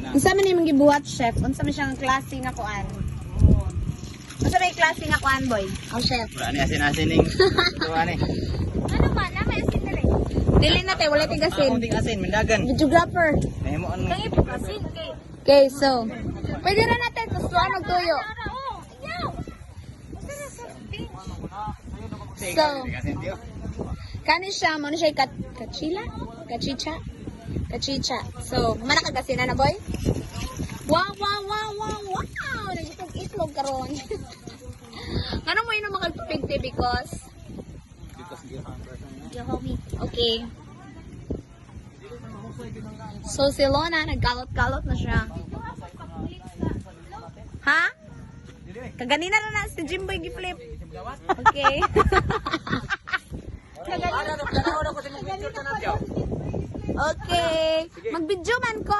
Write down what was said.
Unsa man imong gibuhat, chef? Unsa man siyang klase nga kuan? Unsa may klase nga kuan, boy? Oh, chef. Wala ni asin-asin ning. Ito ani. Ano ba? Nama asin na rin. Dili na tayo, wala tayong asin. Kunting asin, mandagan. Videographer. Nahimuon mo. Kaya po asin, okay. Okay, so. Pwede na natin tustuan magtuyo. So, kani siya, mo siya kachila? Kachicha? Kachicha. So, manakagasin na boy? Wow, wow, wow, wow, wow! Nagitong itlog karon. Ano mo yun ang makagpipigti because? Yo, homie. Okay. So, si Lona, nagkalot-kalot na siya. Ha? Kaganina na si Jimboy gi-flip. Okay. Okay. Mag-video man ko.